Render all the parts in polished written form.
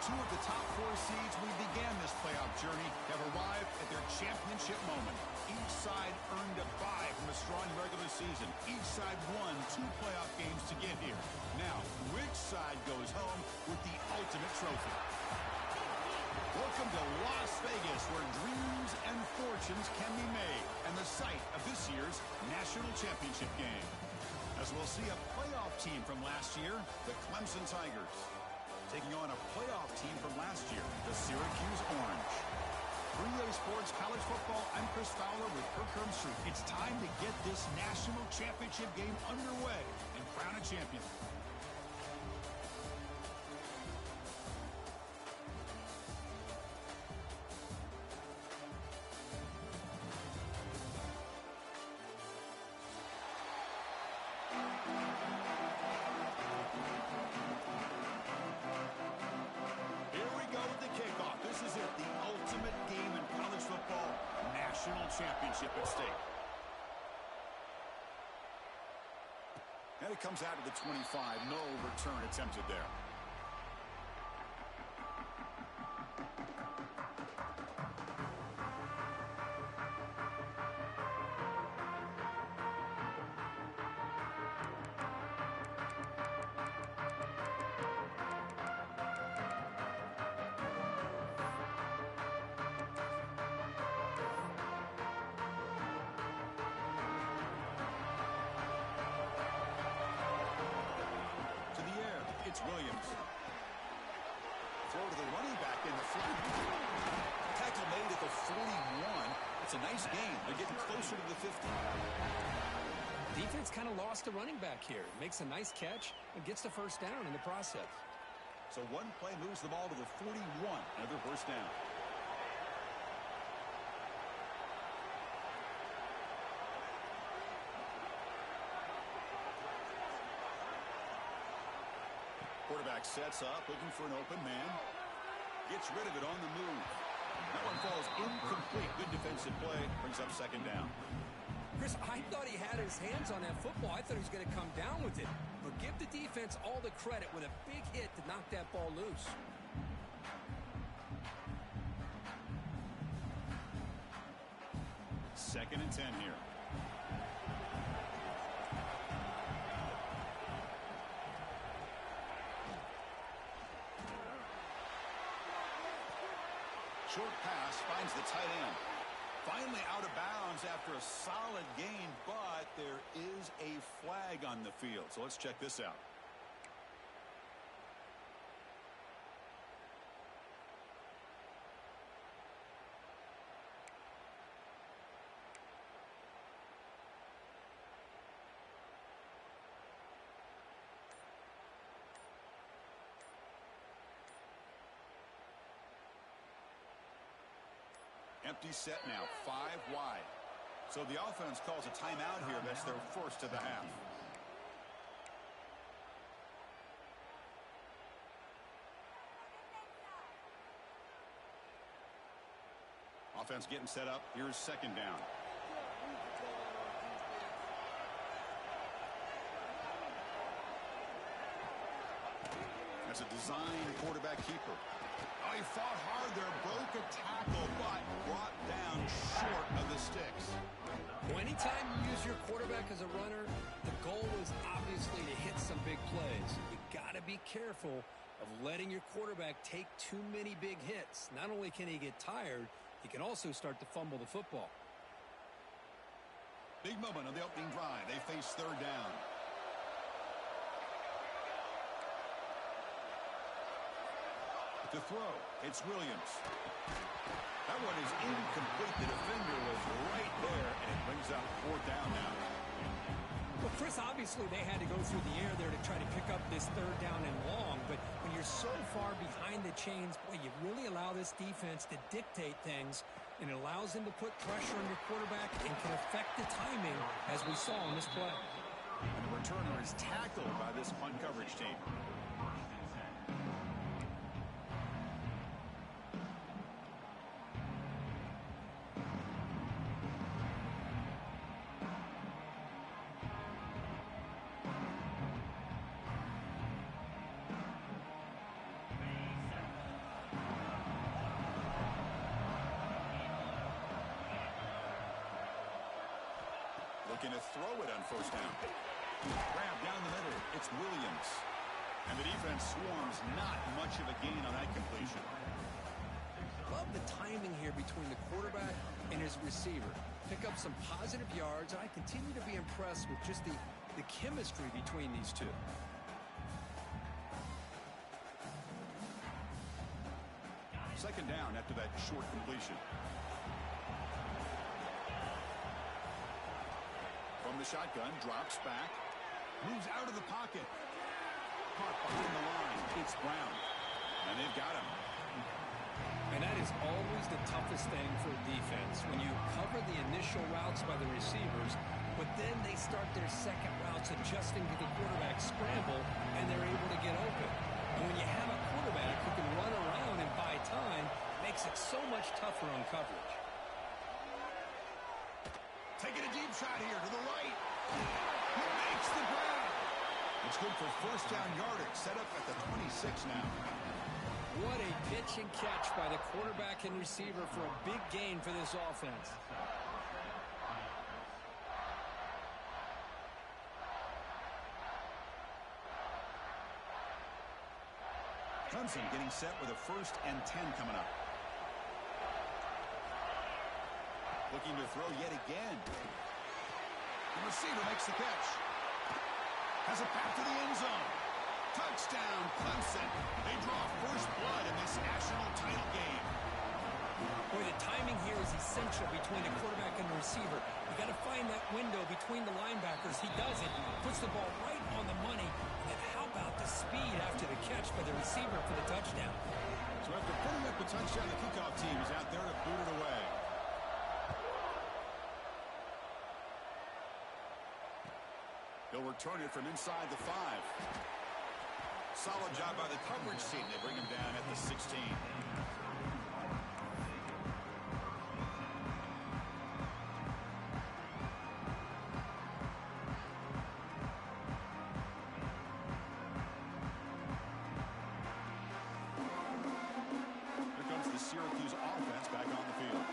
Two of the top four seeds we began this playoff journey have arrived at their championship moment. Each side earned a bye from a strong regular season. Each side won 2 playoff games to get here. Now, which side goes home with the ultimate trophy? Welcome to Las Vegas, where dreams and fortunes can be made, and the site of this year's national championship game. As we'll see a playoff team from last year, the Clemson Tigers, taking on a playoff team from last year, the Syracuse Orange. For EA Sports College Football, I'm Chris Fowler with Kirkland Street. It's time to get this national championship game underway and crown a champion. Championship at stake. And it comes out of the 25. No return attempted there. Williams. Throw to the running back in the flat. Tackle made at the 41. It's a nice gain. They're getting closer to the 50. Defense kind of lost the running back here. Makes a nice catch and gets the first down in the process. So one play moves the ball to the 41. Another first down. Quarterback sets up, looking for an open man. Gets rid of it on the move. That one falls incomplete. Good defensive play. Brings up second down. Chris, I thought he had his hands on that football. I thought he was going to come down with it. But give the defense all the credit with a big hit to knock that ball loose. Second and 10 here. Short pass finds the tight end. Finally out of bounds after a solid gain, but there is a flag on the field. So let's check this out. Empty set now, 5 wide. So the offense calls a timeout here. That's their first of the half. Offense getting set up. Here's second down. That's a design quarterback keeper. Oh, he fought hard there, broke a tackle, but brought down short of the sticks. Well, anytime you use your quarterback as a runner, the goal is obviously to hit some big plays. You got to be careful of letting your quarterback take too many big hits. Not only can he get tired, he can also start to fumble the football. Big moment on the opening drive. They face third down. To throw, it's Williams. That one is incomplete. The defender was right there, and it brings up fourth down now. Well, Chris, obviously they had to go through the air there to try to pick up this third down and long, but when you're so far behind the chains, boy, you really allow this defense to dictate things, and it allows them to put pressure on your quarterback and can affect the timing, as we saw on this play. And the returner is tackled by this punt coverage team. looking to throw it on first down. Grab down the middle. It's Williams. And the defense swarms. Not much of a gain on that completion. Love the timing here between the quarterback and his receiver. Pick up some positive yards. I continue to be impressed with just the chemistry between these two. Second down after that short completion. From the shotgun, drops back. Moves out of the pocket. Caught behind the line. It's Brown. And they've got him. And that is always the toughest thing for a defense, when you cover the initial routes by the receivers, but then they start their second routes adjusting to the quarterback scramble, and they're able to get open. And when you have a quarterback who can run around and buy time, it makes it so much tougher on coverage. Taking a deep shot here to the right. He makes the grab. It's good for first down yardage. Set up at the 26 now. What a pitch and catch by the quarterback and receiver for a big gain for this offense. Clemson getting set with a 1st and 10 coming up. Looking to throw yet again. The receiver makes the catch. Has a path to the end zone. Touchdown, Clemson. They draw first blood in this national title game. Boy, the timing here is essential between the quarterback and the receiver. You got to find that window between the linebackers. He does it. Puts the ball right on the money. And how about the speed after the catch by the receiver for the touchdown? So after putting up the touchdown, the kickoff team is out there to boot it away. He'll return it from inside the 5. Solid job by the coverage team. They bring him down at the 16. Here comes the Syracuse offense back on the field.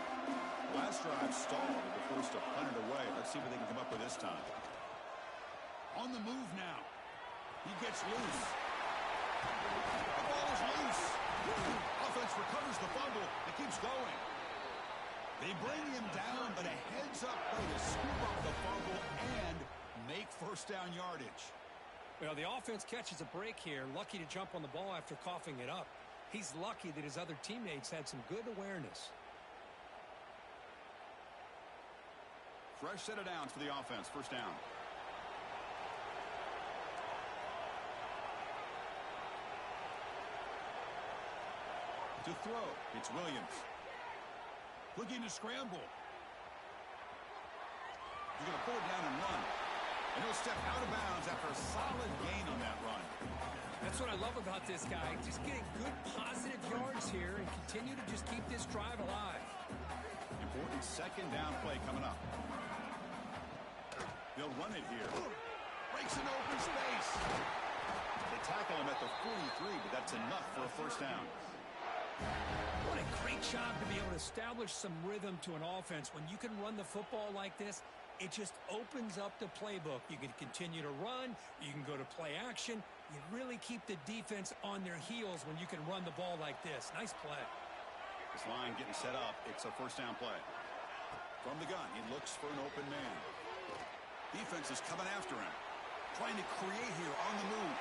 Last drive stalled. They were forced to punt it away. Let's see what they can come up with this time. On the move now. He gets loose. The ball is loose. Offense recovers the fumble. It keeps going. They bring him down, but a heads-up play to scoop up the fumble and make first down yardage. Well, the offense catches a break here. Lucky to jump on the ball after coughing it up. He's lucky that his other teammates had some good awareness. Fresh set of downs for the offense. First down. To throw, it's Williams. Looking to scramble. He's going to pull it down and run. And he'll step out of bounds after a solid gain on that run. That's what I love about this guy. Just getting good positive yards here and continue to just keep this drive alive. Important second down play coming up. They'll run it here. Breaks an open space. They tackle him at the 43, but that's enough for a first down. What a great job to be able to establish some rhythm to an offense. When you can run the football like this, it just opens up the playbook. You can continue to run. You can go to play action. You really keep the defense on their heels when you can run the ball like this. Nice play. This line getting set up. It's a first down play. From the gun, he looks for an open man. Defense is coming after him. Trying to create here on the move.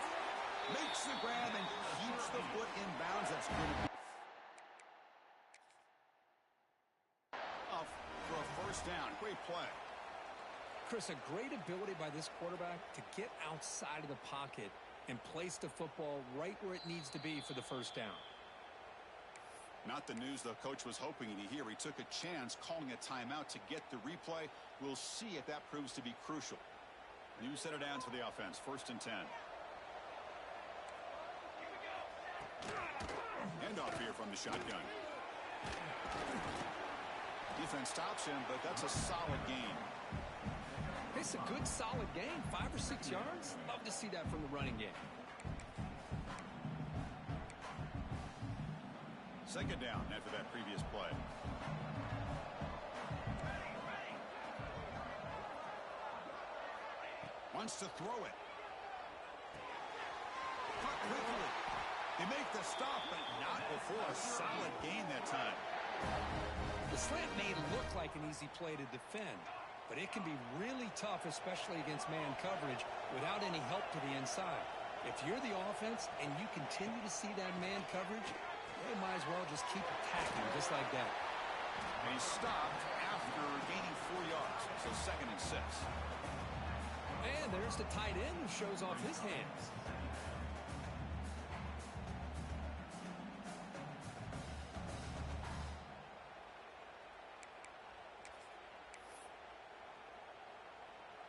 Makes the grab and keeps the foot in bounds. That's good. Off for a first down. Great play. Chris, a great ability by this quarterback to get outside of the pocket and place the football right where it needs to be for the first down. Not the news the coach was hoping to hear. He took a chance calling a timeout to get the replay. We'll see if that proves to be crucial. New set of downs for the offense. 1st and 10. Handoff here from the shotgun. Defense stops him, but that's a solid gain. It's a good, solid gain. 5 or 6 yards. Love to see that from the running game. Second down after that previous play. Wants to throw it. Cut quickly. They make the stop, but not before a solid gain that time. The slant may look like an easy play to defend, but it can be really tough, especially against man coverage, without any help to the inside. If you're the offense and you continue to see that man coverage, they might as well just keep attacking just like that. And he stopped after gaining 4 yards, so 2nd and 6. And there's the tight end who shows off his hands.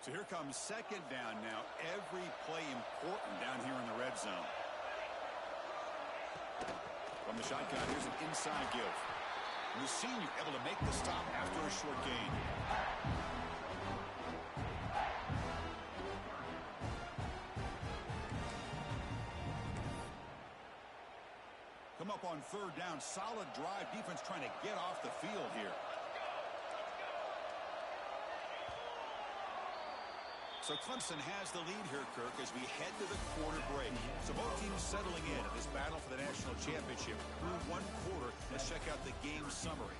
So here comes 2nd down now. Every play important down here in the red zone. From the shotgun, here's an inside give. And the senior able to make the stop after a short gain. Come up on 3rd down. Solid drive. Defense trying to get off the field here. So Clemson has the lead here, Kirk, as we head to the quarter break. So both teams settling in at this battle for the national championship. Through 1 quarter, let's check out the game summary.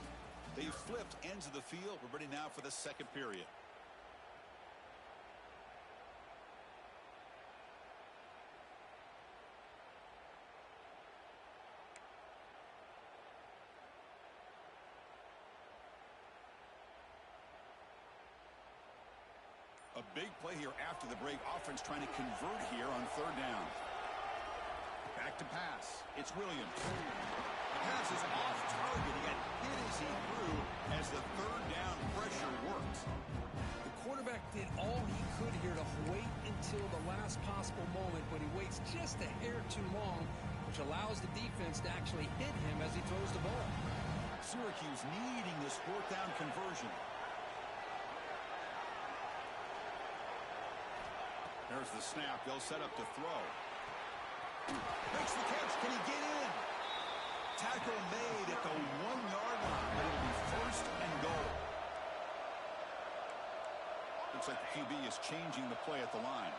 They've flipped ends of the field. We're ready now for the 2nd period. A big play here after the break. Offense trying to convert here on 3rd down. Back to pass. It's Williams. The pass is off target. He got hit as he threw as the 3rd down pressure worked. The quarterback did all he could here to wait until the last possible moment, but he waits just a hair too long, which allows the defense to actually hit him as he throws the ball. Syracuse needing this 4th down conversion. There's the snap. They'll set up to throw. Makes the catch. Can he get in? Tackle made at the 1-yard line. It'll be 1st and goal. Looks like the QB is changing the play at the line.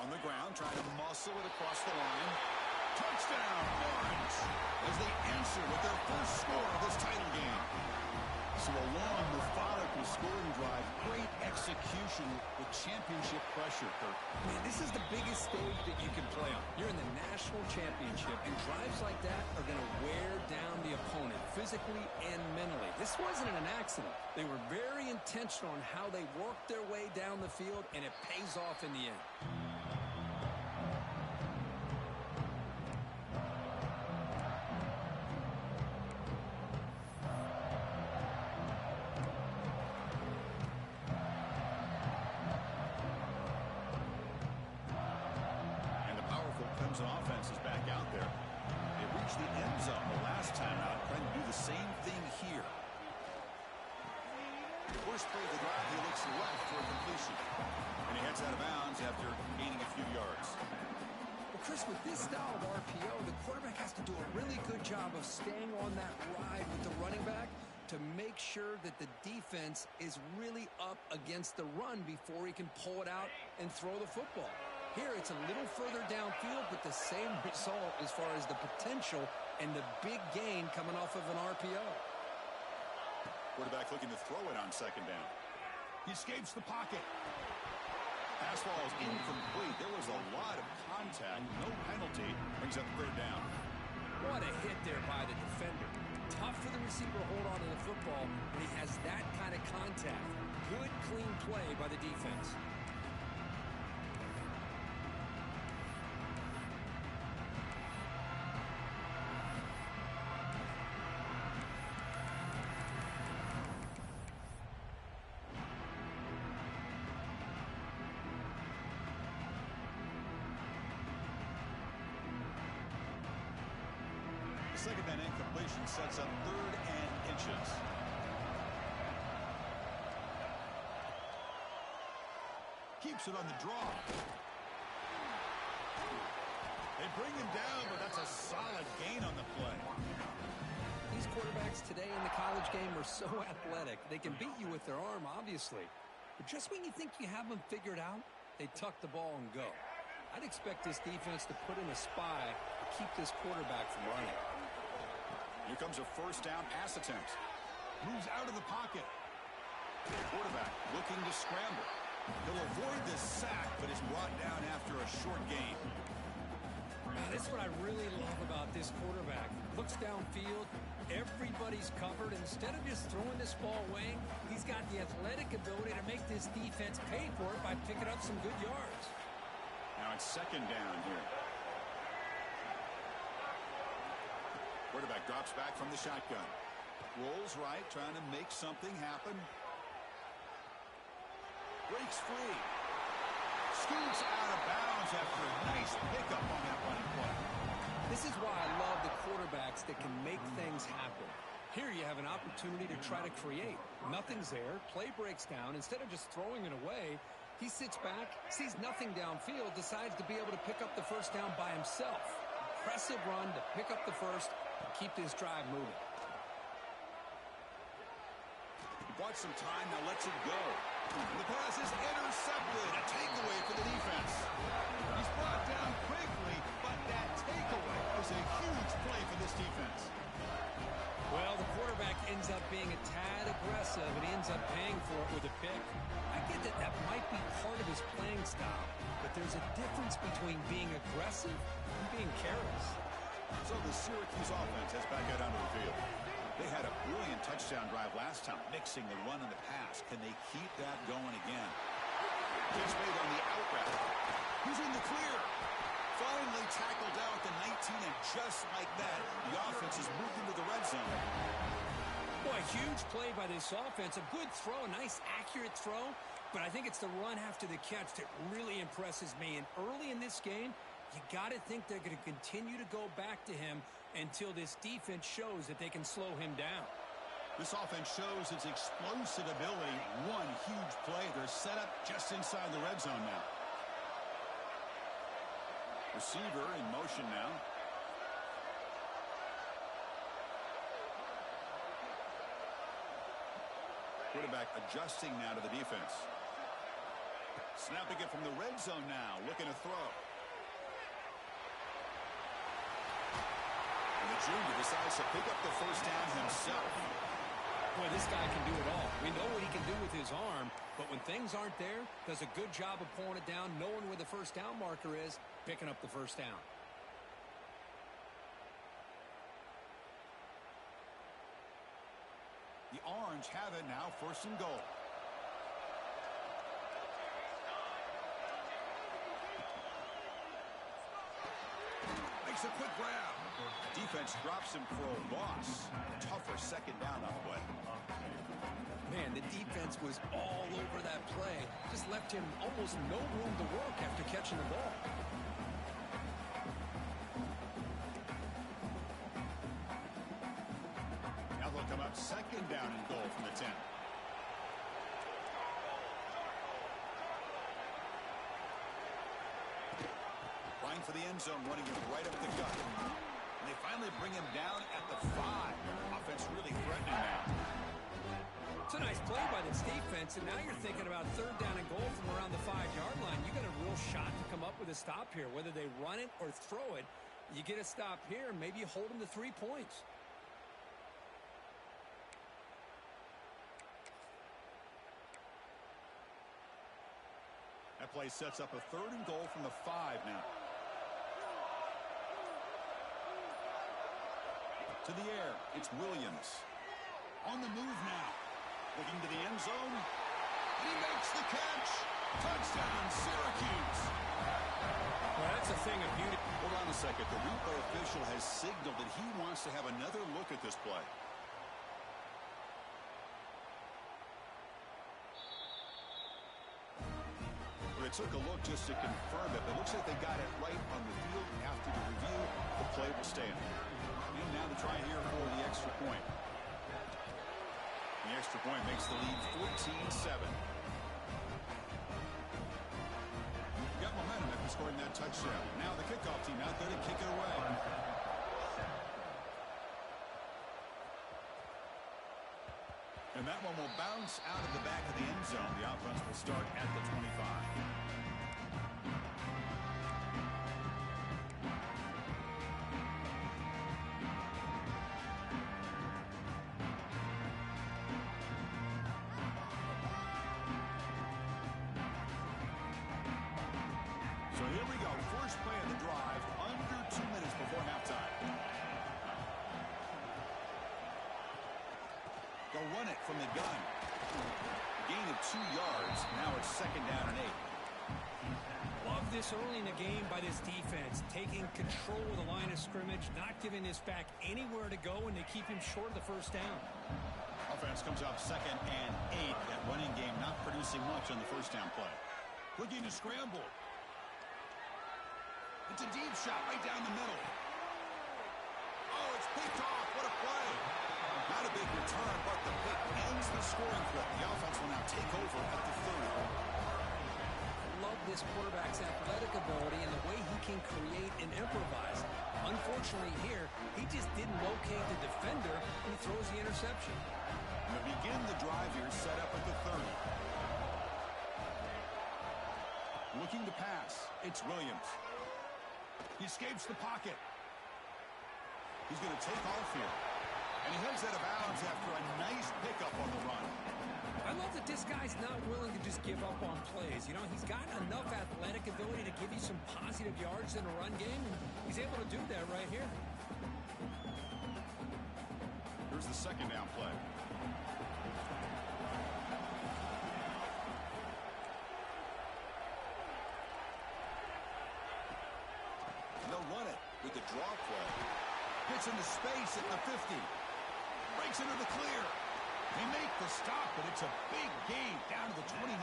On the ground, trying to muscle it across the line. Touchdown, Orange, as they answer with their first score of this title game. So a long, methodical scoring drive. Great execution with championship pressure, Kirk. Man, this is the biggest stage that you can play on. You're in the national championship, and drives like that are going to wear down the opponent physically and mentally. This wasn't an accident. They were very intentional on how they worked their way down the field, and it pays off in the end. Clemson offense is back out there. They reached the end zone the last time out, trying to do the same thing here. First play of the drive, he looks left for a completion. And he heads out of bounds after gaining a few yards. Well, Chris, with this style of RPO, the quarterback has to do a really good job of staying on that ride with the running back to make sure that the defense is really up against the run before he can pull it out and throw the football. Here, it's a little further downfield, but the same result as far as the potential and the big gain coming off of an RPO. Quarterback looking to throw it on 2nd down. He escapes the pocket. Pass ball is incomplete. There was a lot of contact. No penalty. Brings up 3rd down. What a hit there by the defender. Tough for the receiver to hold on to the football when he has that kind of contact. Good, clean play by the defense. Second down incompletion sets up 3rd and inches. Keeps it on the draw. They bring him down, but that's a solid gain on the play. He these quarterbacks today in the college game are so athletic. They can beat you with their arm, obviously. But just when you think you have them figured out, they tuck the ball and go. I'd expect this defense to put in a spy to keep this quarterback from running. Here comes a first down pass attempt. Moves out of the pocket. Quarterback looking to scramble. He'll avoid the sack, but is brought down after a short gain. Man, that's what I really love about this quarterback. Looks downfield, everybody's covered. Instead of just throwing this ball away, he's got the athletic ability to make this defense pay for it by picking up some good yards. Now it's second down here. Quarterback drops back from the shotgun. Rolls right, trying to make something happen. Breaks free. Scoots out of bounds after a nice pickup on that running play. This is why I love the quarterbacks that can make things happen. Here you have an opportunity to try to create. Nothing's there. Play breaks down. Instead of just throwing it away, he sits back, sees nothing downfield, decides to be able to pick up the first down by himself. Impressive run to pick up the first and keep this drive moving. He bought some time, now lets it go. The pass is intercepted. A takeaway for the defense. He's brought down quickly, but that takeaway is a huge play for this defense. Well, the quarterback ends up being a tad aggressive, and he ends up paying for it with a pick. I get that that might be part of his playing style, but there's a difference between being aggressive and being careless. So the Syracuse offense has back out onto the field. They had a brilliant touchdown drive last time, mixing the run and the pass. Can they keep that going again? Pitch made on the out route. He's in the clear. Finally tackled out the 19, and just like that, the offense has moved into the red zone. Boy, huge play by this offense. A good throw, a nice accurate throw, but I think it's the run after the catch that really impresses me. And early in this game, you got to think they're going to continue to go back to him until this defense shows that they can slow him down. This offense shows its explosive ability. One huge play. They're set up just inside the red zone now. Receiver in motion now. Quarterback adjusting now to the defense. Snapping it from the red zone now. Looking to throw. And the junior decides to pick up the first down himself. Boy, this guy can do it all. We know what he can do with his arm, but when things aren't there, does a good job of pulling it down, knowing where the first down marker is, picking up the first down. The Orange have it now, first and goal. Makes a quick grab. Defense drops him for a loss. Tougher second down on the way. Man, the defense was all over that play. Just left him almost no room to work after catching the ball. Now they'll come up second down and goal from the 10. Flying for the end zone, running it right up the gut. And they finally bring him down at the 5. Offense really threatening now. It's a nice play by this defense, and now you're thinking about third down and goal from around the 5-yard line. You got a real shot to come up with a stop here. Whether they run it or throw it, you get a stop here, and maybe you hold them to 3 points. That play sets up a third and goal from the 5 now. To the air, it's Williams. On the move now. Looking to the end zone. And he makes the catch. Touchdown, Syracuse. Well, that's a thing of beauty. Hold on a second. The replay official has signaled that he wants to have another look at this play. Well, they took a look just to confirm it. It looks like they got it right on the field. After the review, the play will stand. And now to try here for the extra point. The extra point makes the lead 14-7. Got momentum after scoring that touchdown. Now the kickoff team out there to kick it away. And that one will bounce out of the back of the end zone. The offense will start at the 25. So here we go. First play of the drive, under 2 minutes before halftime. They'll run it from the gun. Gain of 2 yards. Now it's 2nd down and 8. Love this early in the game by this defense. Taking control of the line of scrimmage, not giving this back anywhere to go, and they keep him short of the first down. Offense comes up 2nd and 8. That running game not producing much on the first down play. Looking to scramble. It's a deep shot right down the middle. Oh, it's picked off. What a play. Not a big return, but the pick ends the scoring clip. The offense will now take over at the 30. Love this quarterback's athletic ability and the way he can create and improvise. Unfortunately here, he just didn't locate the defender and he throws the interception. And to begin the drive here, set up at the 30. Looking to pass. It's Williams. He escapes the pocket. He's going to take off here. And he heads out of bounds after a nice pickup on the run. I love that this guy's not willing to just give up on plays. You know, he's got enough athletic ability to give you some positive yards in a run game, and he's able to do that right here. Here's the 2nd down play. They'll run it with the draw play. Gets into space at the 50. Breaks into the clear. They make the stop, but it's a big gain down to the 29.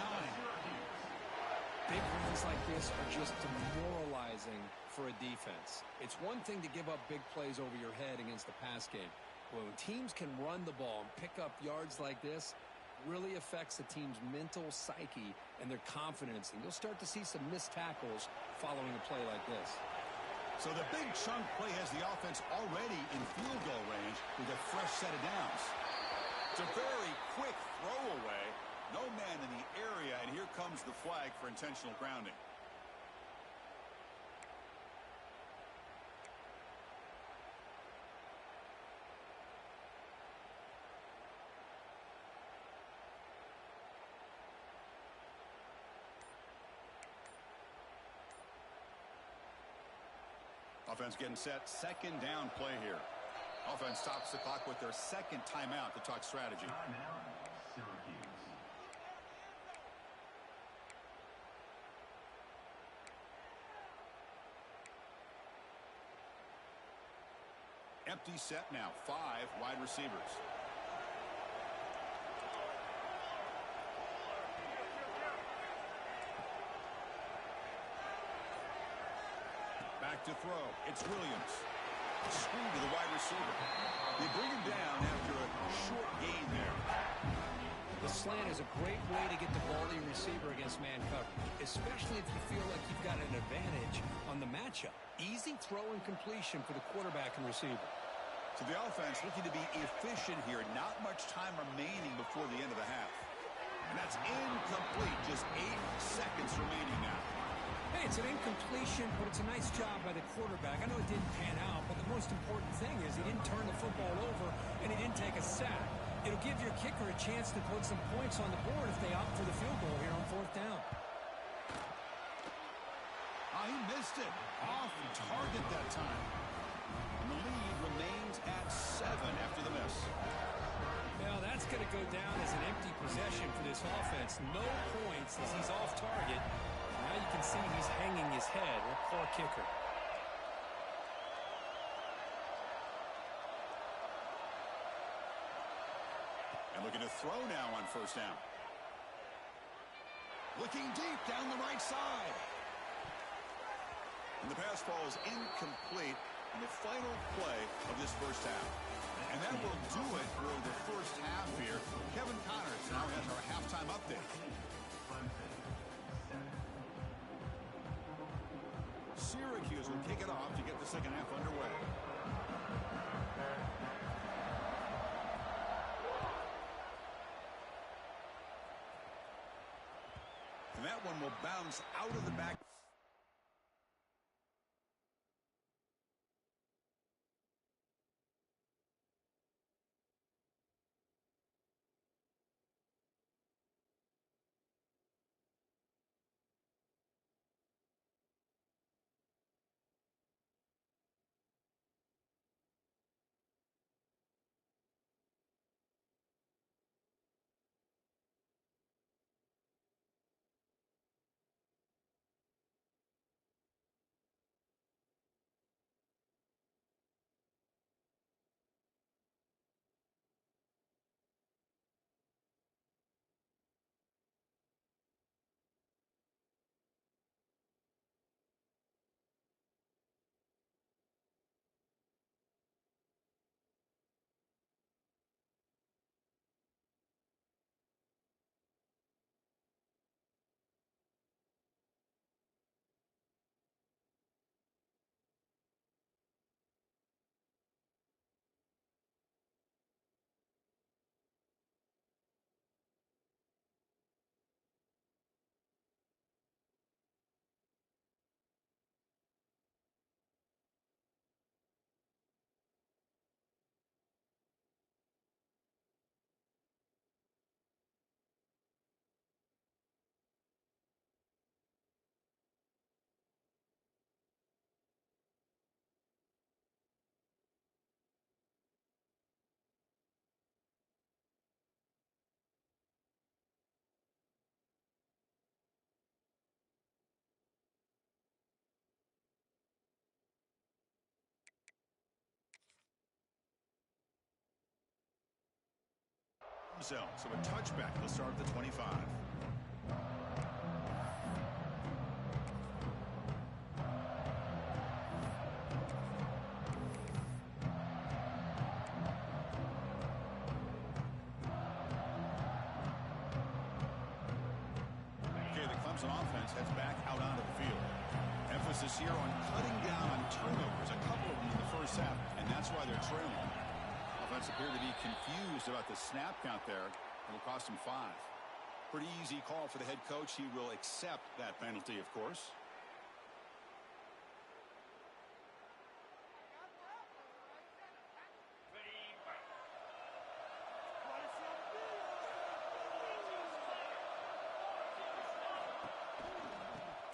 Big runs like this are just demoralizing for a defense. It's one thing to give up big plays over your head against the pass game. But when teams can run the ball and pick up yards like this, really affects the team's mental psyche and their confidence. And you'll start to see some missed tackles following a play like this. So the big chunk play has the offense already in field goal range with a fresh set of downs. It's a very quick throwaway. No man in the area, and here comes the flag for intentional grounding. Offense getting set. 2nd down play here. Offense stops the clock with their 2nd timeout to talk strategy. Empty set now. 5 wide receivers. Back to throw. It's Williams. Screen to the wide receiver. They bring him down after a short gain there. The slant is a great way to get the ball to your receiver against man coverage, especially if you feel like you've got an advantage on the matchup. Easy throw and completion for the quarterback and receiver. So the offense looking to be efficient here. Not much time remaining before the end of the half. And that's incomplete. Just 8 seconds remaining now. Hey, it's an incompletion, but it's a nice job by the quarterback. I know it didn't pan out, but the most important thing is he didn't turn the football over and he didn't take a sack. It'll give your kicker a chance to put some points on the board if they opt for the field goal here on 4th down. He missed it. Off target that time. And the lead remains at 7 after the miss. Well, that's going to go down as an empty possession for this offense. No points as he's off target. Now you can see he's hanging his head. Poor kicker. And looking to throw now on 1st down. Looking deep down the right side. And the pass ball is incomplete in the final play of this 1st half. And that will do it for the 1st half here. Kevin Connors now has our halftime update. Syracuse will kick it off to get the 2nd half underway. And that one will bounce out of the back. Zone. So a touchback. He'll start at the 25. Okay, the Clemson offense heads back out onto the field. Emphasis here on cutting down on turnovers, a couple of them in the first half, and that's why they're trailing. Offense appeared to be confused about the snap count there. It'll cost him 5. Pretty easy call for the head coach. He will accept that penalty, of course.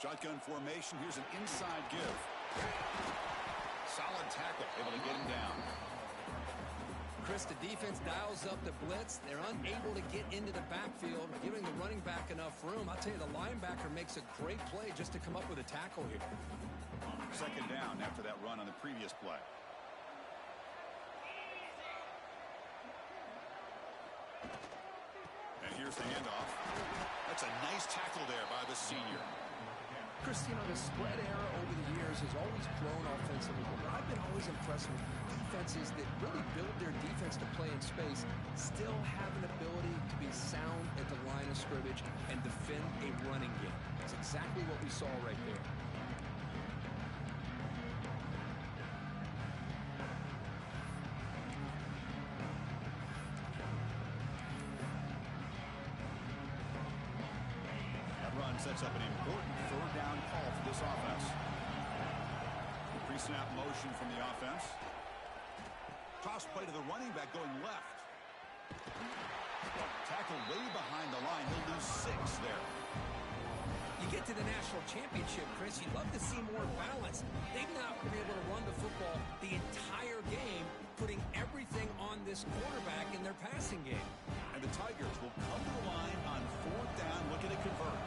Shotgun formation. Here's an inside give. Solid tackle. Able to get him down. Chris, the defense dials up the blitz. They're unable to get into the backfield, giving the running back enough room. I'll tell you, the linebacker makes a great play just to come up with a tackle here. Second down after that run on the previous play. And here's the handoff. That's a nice tackle there by the senior. Chris, you know, the spread era over the years has always grown offensively, but I've been always impressed with defenses that really build their defense to play in space, still have an ability to be sound at the line of scrimmage and defend a running game. That's exactly what we saw right there. Sets up an important third down call for this offense. Pre-snap motion from the offense. Toss play to the running back going left. Tackle way behind the line. He'll lose 6 there. You get to the national championship, Chris, you'd love to see more balance. They've not been able to run the football the entire game, putting everything on this quarterback in their passing game. And the Tigers will come to the line on 4th down, looking to convert.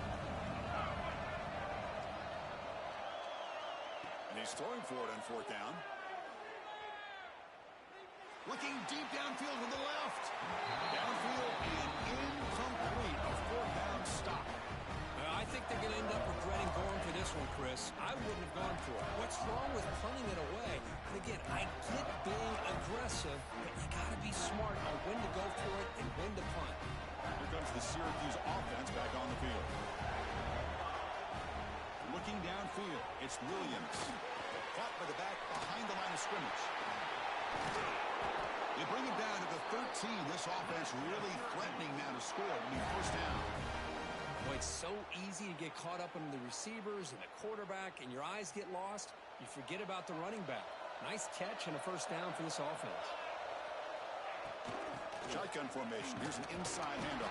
And he's throwing for it on 4th down. Looking deep downfield to the left. Downfield and incomplete. A 4th down stop. I think they're going to end up regretting going for this one, Chris. I wouldn't have gone for it. What's wrong with punting it away? And again, I get being aggressive, but you got to be smart on when to go for it and when to punt. Here comes the Syracuse offense back on the field. Looking downfield, it's Williams. Caught by the back behind the line of scrimmage. They bring it down to the 13. This offense really threatening now to score when he first down. Well, it's so easy to get caught up in the receivers and the quarterback, and your eyes get lost. You forget about the running back. Nice catch and a first down for this offense. Shotgun formation. Here's an inside handoff.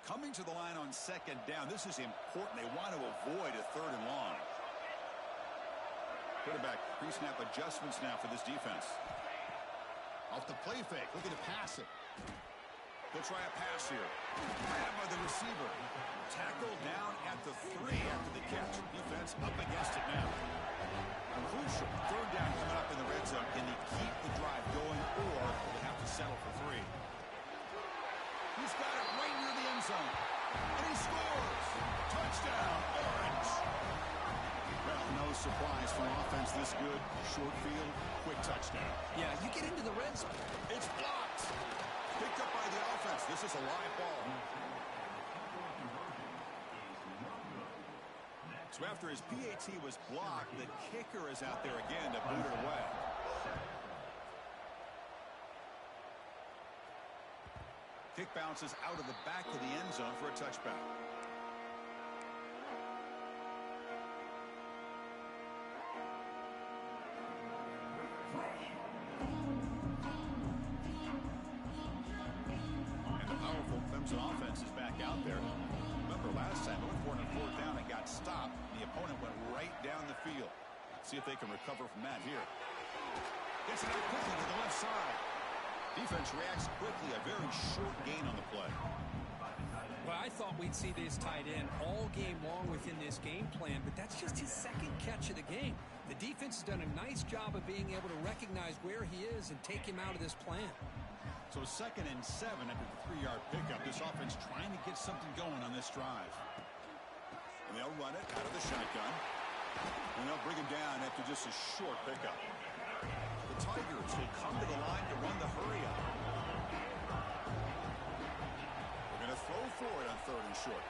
Coming to the line on second down. This is important. They want to avoid a third and long. Quarterback pre-snap adjustments now for this defense. Off the play fake. Looking to pass it. They'll try a pass here. Grabbed by the receiver. Tackled down at the 3 after the catch. Defense up against it now. Crucial. Third down coming up in the red zone. Can they keep the drive going, or will they have to settle for 3? He's got it right near the end zone. And he scores. Touchdown, Orange. Well, no surprise for offense this good. Short field, quick touchdown. Yeah, you get into the red zone. It's blocked. Picked up by the offense. This is a live ball. So after his PAT was blocked, the kicker is out there again to boot it away. Kick bounces out of the back of the end zone for a touchback. And the powerful Clemson offense is back out there. Remember last time, it went for 4th down and got stopped. The opponent went right down the field. See if they can recover from that here. Gets it out quickly to the left side. Defense reacts quickly. A very short gain on the play. Well, I thought we'd see this tight end all game long within this game plan, but that's just his second catch of the game. The defense has done a nice job of being able to recognize where he is and take him out of this plan. So 2nd and 7 after the 3-yard pickup. This offense trying to get something going on this drive. And they'll run it out of the shotgun. And they'll bring him down after just a short pickup. The Tigers will come to the line to run the hurry-up. They're going to throw for it on 3rd and short.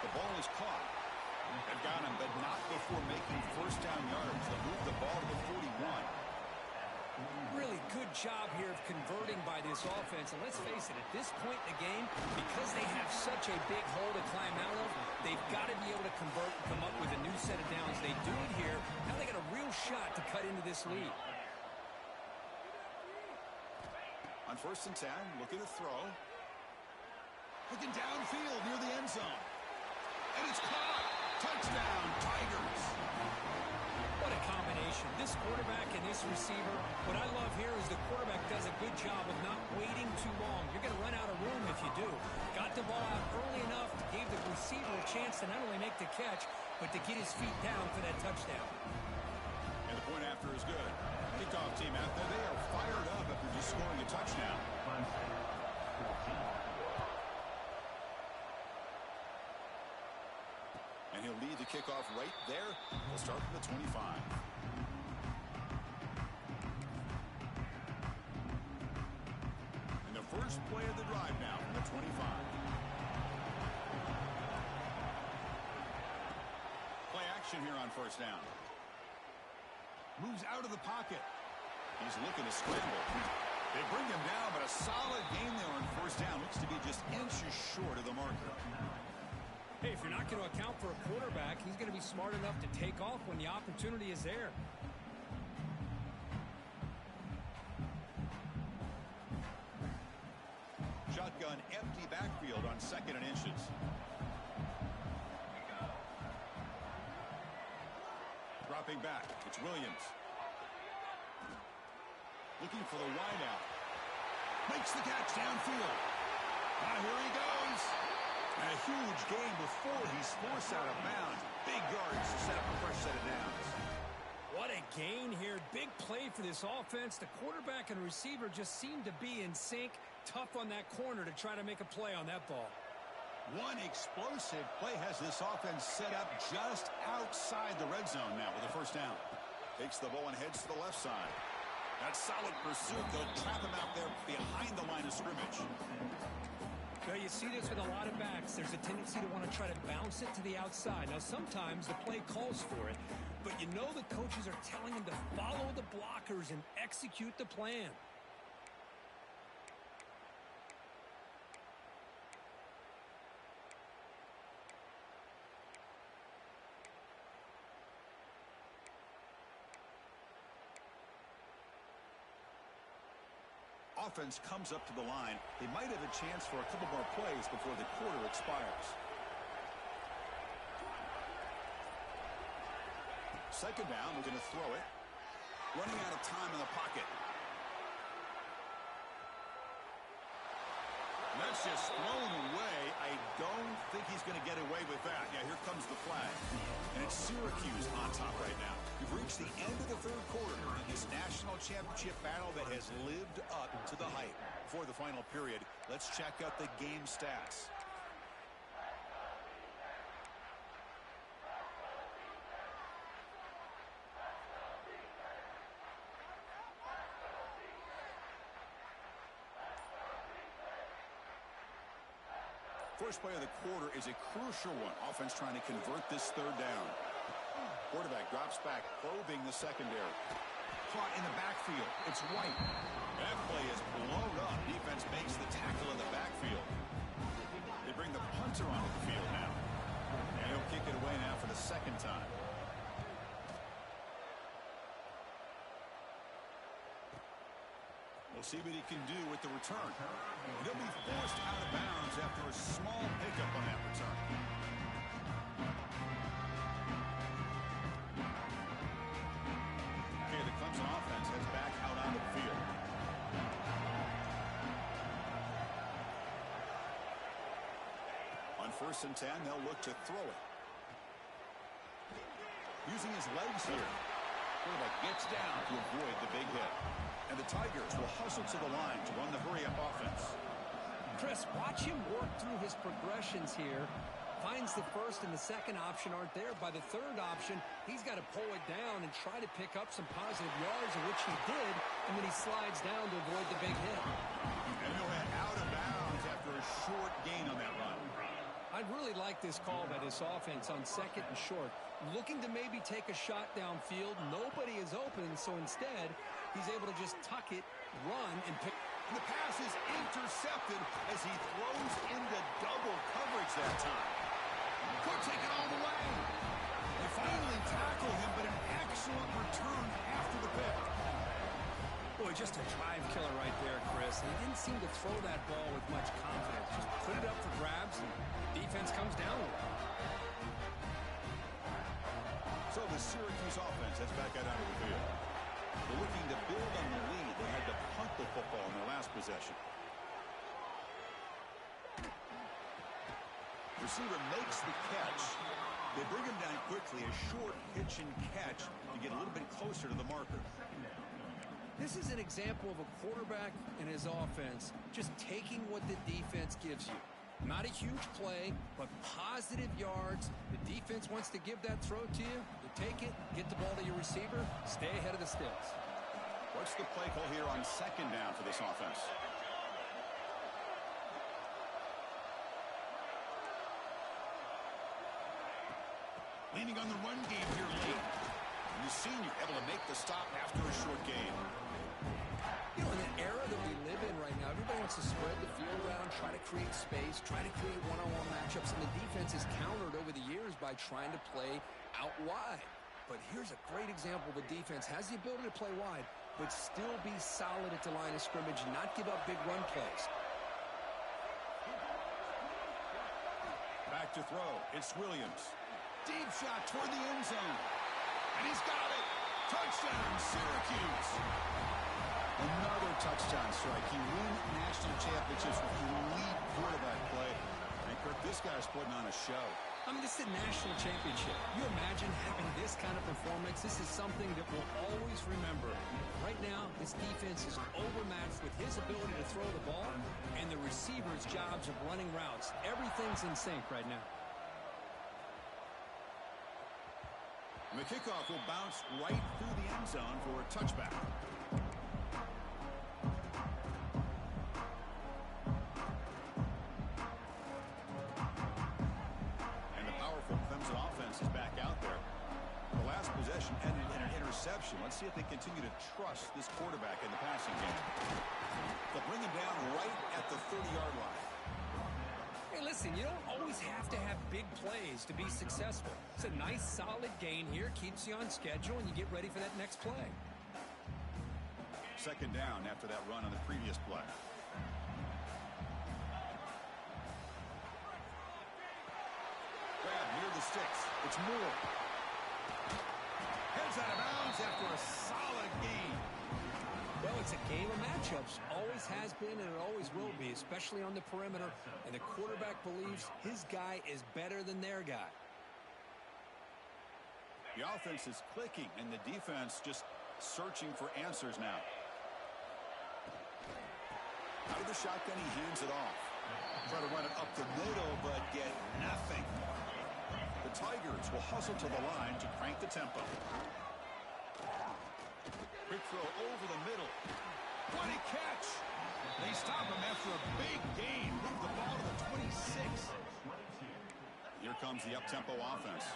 The ball is caught. They've got him, but not before making first down yards. They'll move the ball to the 41. Really good job here of converting by this offense. And let's face it, at this point in the game, because they have such a big hole to climb out of, they've got to be able to convert and come up with a new set of downs. They do it here. Now they got a real shot to cut into this lead. On 1st and 10, looking to throw. Looking downfield near the end zone. And it's caught. Touchdown, Tigers. What a combination. This quarterback and this receiver. What I love here is the quarterback does a good job of not waiting too long. You're going to run out of room if you do. Got the ball out early enough to give the receiver a chance to not only make the catch, but to get his feet down for that touchdown. And the point after is good. Kickoff team out there, they are fired up after just scoring a touchdown. And he'll lead the kickoff right there. We'll start from the 25. And the first play of the drive now from the 25. Play action here on 1st down. Moves out of the pocket. He's looking to scramble. They bring him down, but a solid game there on 1st down. Looks to be just inches short of the marker. Hey, if you're not going to account for a quarterback, he's going to be smart enough to take off when the opportunity is there. Shotgun empty backfield on 2nd and inches. Dropping back. It's Williams. Looking for the wideout. Makes the catch downfield. Here he goes. A huge gain before he's forced out of bounds. Big yards to set up a fresh set of downs. What a gain here. Big play for this offense. The quarterback and receiver just seem to be in sync. Tough on that corner to try to make a play on that ball. One explosive play has this offense set up just outside the red zone now with a 1st down. Takes the ball and heads to the left side. That solid pursuit. They'll trap him out there behind the line of scrimmage. Well, you see this with a lot of backs. There's a tendency to want to try to bounce it to the outside. Now, sometimes the play calls for it, but you know the coaches are telling him to follow the blockers and execute the plan. Offense comes up to the line. They might have a chance for a couple more plays before the quarter expires. Second down, we're going to throw it. Running out of time in the pocket. And that's just thrown away. I don't think he's going to get away with that. Yeah, here comes the flag. And it's Syracuse on top right now. We've reached the end of the third quarter in this national championship battle that has lived up to the hype. For the final period, let's check out the game stats. First play of the quarter is a crucial one. Offense trying to convert this third down. Quarterback drops back, probing the secondary. Caught in the backfield. It's White. That play is blown up. Defense makes the tackle in the backfield. They bring the punter onto the field now. And he'll kick it away now for the second time. We'll see what he can do with the return. He'll be forced out of bounds after a small pickup on that return. Okay, the Clemson offense heads back out onto the field. On 1st and 10, they'll look to throw it. Using his legs here. Quarterback gets down to avoid the big hit. And the Tigers will hustle to the line to run the hurry-up offense. Chris, watch him work through his progressions here. Finds the first and the second option aren't there. By the third option, he's got to pull it down and try to pick up some positive yards, of which he did, and then he slides down to avoid the big hit. And he'll head out of bounds after a short gain on that run. I'd really like this call by this offense on 2nd and short. Looking to maybe take a shot downfield. Nobody is open, so instead, he's able to just tuck it, run, and pick. And the pass is intercepted as he throws into double coverage that time. Could take it all the way. They finally tackle him, but an excellent return after the pick. Boy, just a drive killer right there, Chris. He didn't seem to throw that ball with much confidence. Just put it up for grabs, and the defense comes down with it. So the Syracuse offense heads back out onto the field. They're looking to build on the lead. They had to punt the football in their last possession. Receiver makes the catch. They bring him down quickly, a short pitch and catch to get a little bit closer to the marker. This is an example of a quarterback and his offense just taking what the defense gives you. Not a huge play, but positive yards. The defense wants to give that throw to you. You take it, get the ball to your receiver, stay ahead of the sticks. What's the play call here on 2nd down for this offense? Leaning on the run game here late. And the senior able to make the stop after a short gain. You know, in the era that we live in right now, everybody wants to spread the field around, try to create space, try to create one-on-one matchups, and the defense is countered over the years by trying to play out wide. But here's a great example. The defense has the ability to play wide, but still be solid at the line of scrimmage and not give up big run plays. Back to throw. It's Williams. Deep shot toward the end zone. And he's got it. Touchdown, Syracuse. Another touchdown strike. You win national championships with elite quarterback play. And Kirk, this guy's putting on a show. I mean, this is a national championship. You imagine having this kind of performance? This is something that we'll always remember. Right now, this defense is overmatched with his ability to throw the ball and the receivers' jobs of running routes. Everything's in sync right now. And the kickoff will bounce right through the end zone for a touchback. possession ended in an interception. Let's see if they continue to trust this quarterback in the passing game. They'll bring him down right at the 30-yard line. Hey, listen, you don't always have to have big plays to be successful. It's a nice, solid gain here. Keeps you on schedule, and you get ready for that next play. Second down after that run on the previous play. Grab near the sticks. It's Moore. Heads out of bounds after a solid gain. Well, it's a game of matchups. Always has been and it always will be, especially on the perimeter. And the quarterback believes his guy is better than their guy. The offense is clicking and the defense just searching for answers now. Out of the shotgun, he hands it off. Try to run it up the middle, but get nothing. The Tigers will hustle to the line to crank the tempo. Quick throw over the middle. What a catch! They stop him after a big gain. Move the ball to the 26. Here comes the up-tempo offense.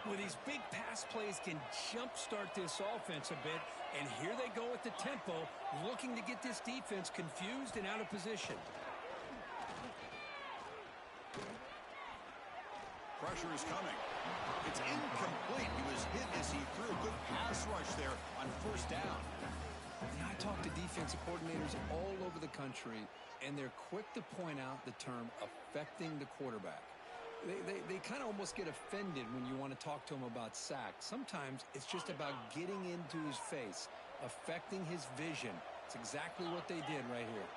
Well, these big pass plays can jumpstart this offense a bit, and here they go with the tempo, looking to get this defense confused and out of position. Pressure is coming. It's incomplete. He was hit as he threw. Good pass rush there on first down. I talk to defensive coordinators all over the country, and they're quick to point out the term affecting the quarterback. They kind of almost get offended when you want to talk to them about sacks. Sometimes it's just about getting into his face, affecting his vision. It's exactly what they did right here.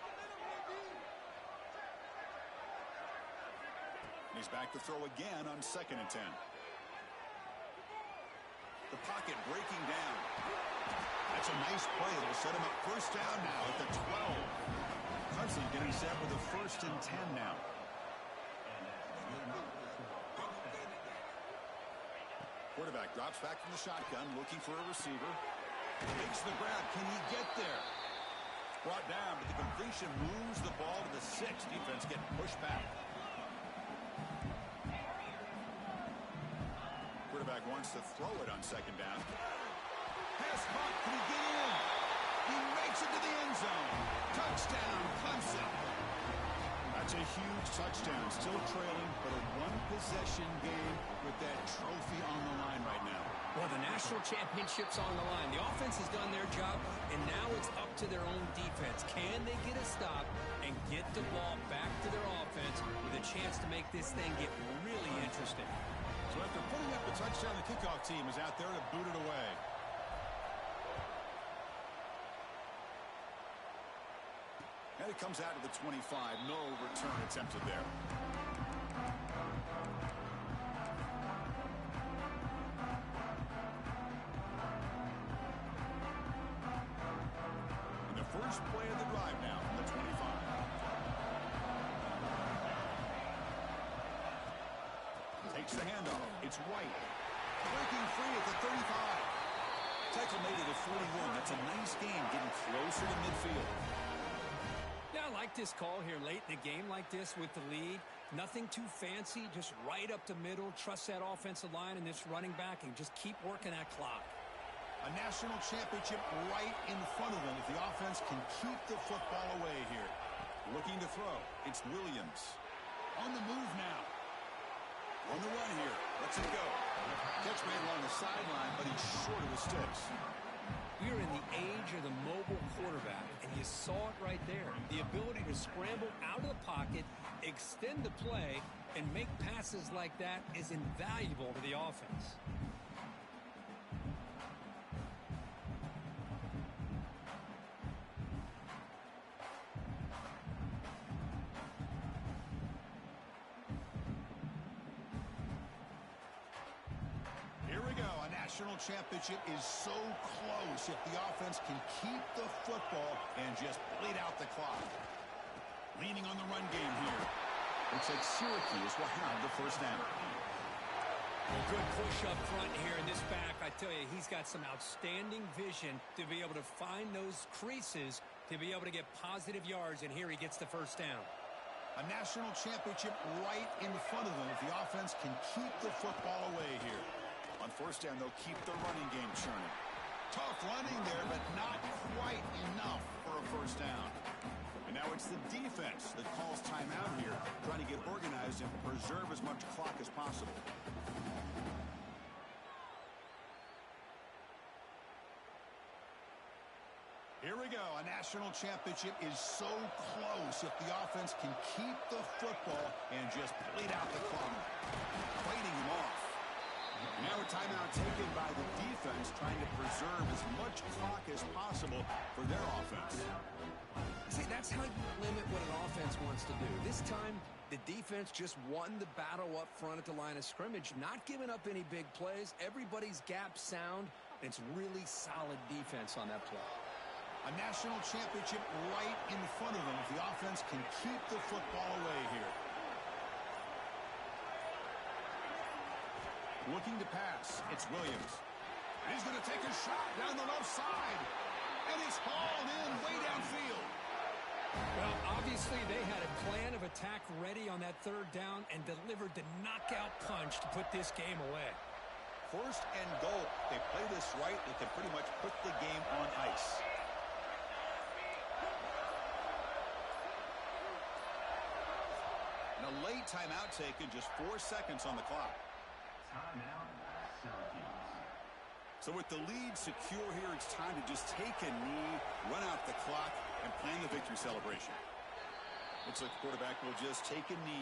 He's back to throw again on 2nd and 10. The pocket breaking down. That's a nice play. It'll set him up first down now at the 12. Clemson getting set with a 1st and 10 now. Quarterback drops back from the shotgun, looking for a receiver. Makes the grab. Can he get there? Brought down, but the completion moves the ball to the 6. Defense getting pushed back. Quarterback wants to throw it on 2nd down. Pass caught. Can he get in? He makes it to the end zone. Touchdown, Clemson. That's a huge touchdown. Still trailing, but a one-possession game with that trophy on the line right now. Well, the national championship's on the line. The offense has done their job, and now it's up to their own defense. Can they get a stop and get the ball back to their offense with a chance to make this thing get really interesting? So after putting up the touchdown, the kickoff team is out there to boot it away. And it comes out to the 25. No return attempted there. And the first play of the drive now on the 25. Takes the handoff. It's White. Breaking free at the 35. Tackle made it at 41. That's a nice game, getting closer to midfield. Yeah, I like this call here late in a game like this with the lead. Nothing too fancy, just right up the middle. Trust that offensive line and this running back and just keep working that clock. A national championship right in front of them if the offense can keep the football away here. Looking to throw. It's Williams. On the move now. On the run here. Lets it go. Catch made along the sideline, but he's short of his sticks. We're in the age of the mobile quarterback, and you saw it right there. The ability to scramble out of the pocket, extend the play, and make passes like that is invaluable to the offense. National championship is so close if the offense can keep the football and just bleed out the clock. Leaning on the run game here. Looks like Syracuse will have the first down. Well, good push up front here in this back. I tell you, he's got some outstanding vision to be able to find those creases to be able to get positive yards, and here he gets the first down. A national championship right in front of them if the offense can keep the football away here. On first down, they'll keep the running game churning. Tough running there, but not quite enough for a first down. And now it's the defense that calls timeout here, trying to get organized and preserve as much clock as possible. Here we go. A national championship is so close if the offense can keep the football and just bleed out the clock. Fighting him off. Now a timeout taken by the defense, trying to preserve as much clock as possible for their offense. See, that's how you limit what an offense wants to do. This time, the defense just won the battle up front at the line of scrimmage, not giving up any big plays. Everybody's gap sound. It's really solid defense on that play. A national championship right in front of them if the offense can keep the football away here. Looking to pass, it's Williams. He's going to take a shot down the left side. And he's hauled in way downfield. Well, obviously they had a plan of attack ready on that third down and delivered the knockout punch to put this game away. First and goal. They play this right, they can pretty much put the game on ice. And a late timeout taken, just 4 seconds on the clock. Timeout, Syracuse. So with the lead secure here, it's time to just take a knee, run out the clock, and plan the victory celebration. Looks like the quarterback will just take a knee.